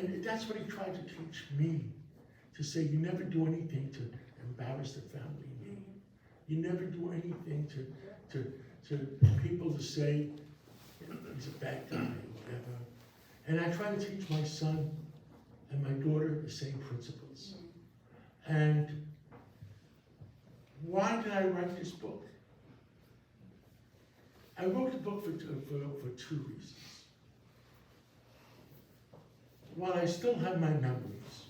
And that's what he tried to teach me, to say you never do anything to embarrass the family name. You never do anything to people to say he's a bad guy or whatever. And I try to teach my son and my daughter the same principles. And why did I write this book? I wrote the book for two reasons. While I still have my memories,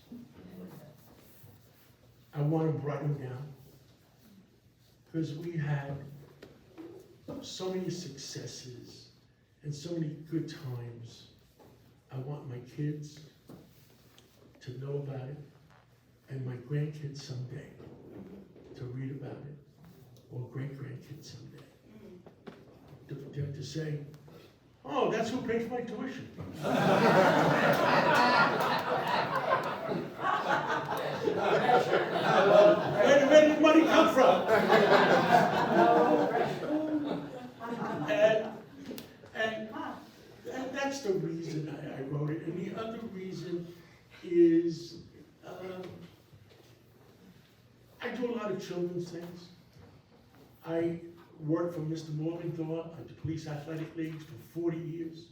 I want to write them down, because we had so many successes and so many good times. I want my kids to know about it, and my grandkids someday to read about it, or great-grandkids someday. To say, oh, that's who paid for my tuition. Where did the money come from? and that's the reason I wrote it. And the other reason is I do a lot of children's things. I worked for Mr. Morgenthau at the Police Athletic Leagues for 40 years.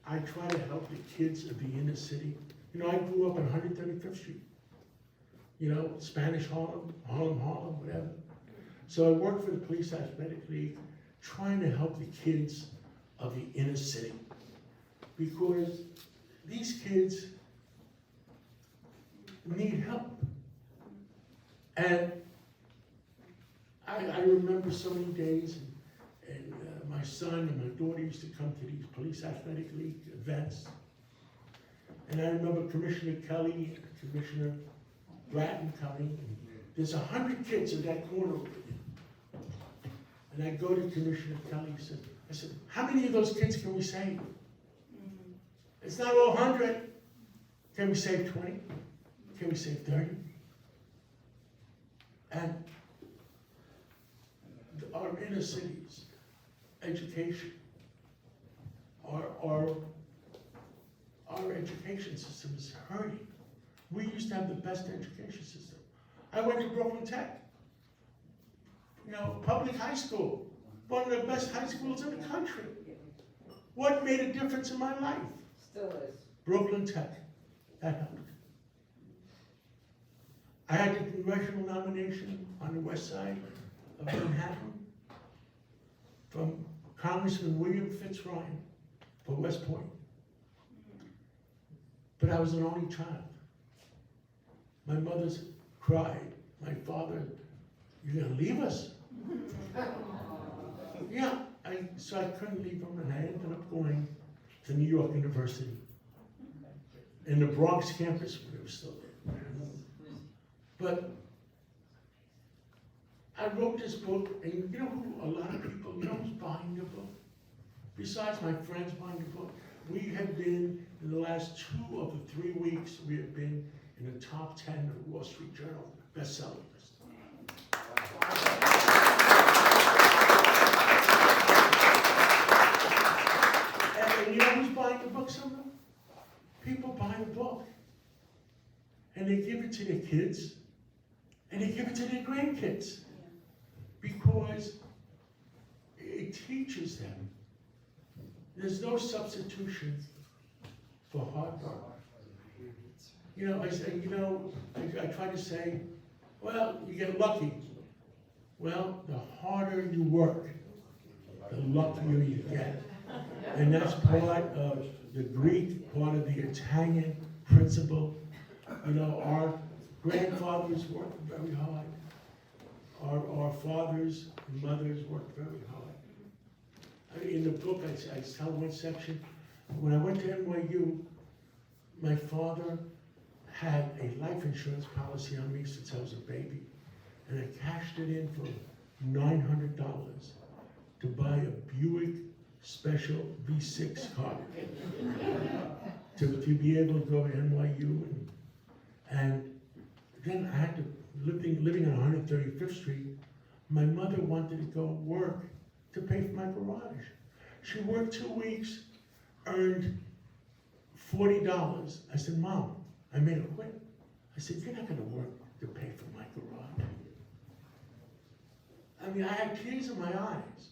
I try to help the kids of the inner city. You know, I grew up on 135th Street. You know, Spanish Harlem, Harlem, whatever. So I worked for the Police Athletic League, trying to help the kids of the inner city. Because these kids need help. And I remember so many days, and my son and my daughter used to come to these Police Athletic League events. And I remember Commissioner Kelly, Commissioner Bratton coming. There's 100 kids in that corner over there. And I go to Commissioner Kelly, I said, how many of those kids can we save? It's not all 100. Can we save 20? Can we save 30? And our inner cities, education, our education system is hurting. We used to have the best education system. I went to Brooklyn Tech, you know, public high school, one of the best high schools in the country. What made a difference in my life? Still is. Brooklyn Tech, that helped. I had the congressional nomination on the west side of Manhattan from Congressman William Fitzryan for West Point. But I was an only child. My mother's cried. My father, you're gonna leave us? Yeah, so I couldn't leave him, and I ended up going to New York University. In the Bronx campus, when it was still there. But I wrote this book, and you know who, a lot of people, you know who's buying the book? Besides my friends buying the book, we have been, in the last 2 of the 3 weeks, we have been in the top 10 of the Wall Street Journal bestseller list. And you know who's buying the book, somehow? People buy the book, and they give it to their kids, and they give it to their grandkids, because it teaches them. There's no substitution for hard work. You know, I say, you know, I try to say, well, you get lucky. Well, the harder you work, the luckier you get. And that's part of the Greek, part of the Italian principle. You know, our grandfathers worked very hard. Our fathers and mothers worked very hard. In the book, I tell one section, when I went to NYU, my father had a life insurance policy on me since I was a baby, and I cashed it in for $900 to buy a Buick Special V6 car to be able to go to NYU, and then I had to living on 135th Street. My mother wanted to go work to pay for my garage. She worked 2 weeks, earned $40. I said, Mom, I made her quit. I said, you're not gonna work to pay for my garage. I mean, I had tears in my eyes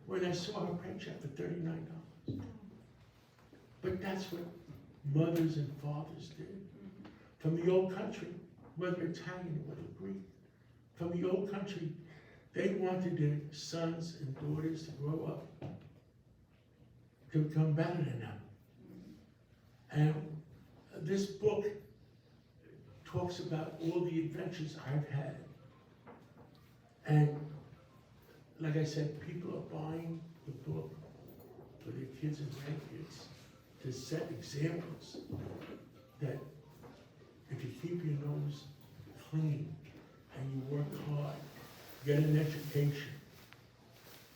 when I saw her paycheck for $39. But that's what mothers and fathers did. From the old country, whether Italian or whether Greek, from the old country, they wanted their sons and daughters to grow up to become better than them. And this book talks about all the adventures I've had. And like I said, people are buying the book for their kids and grandkids to set examples that if you keep your nose clean and you work hard, get an education,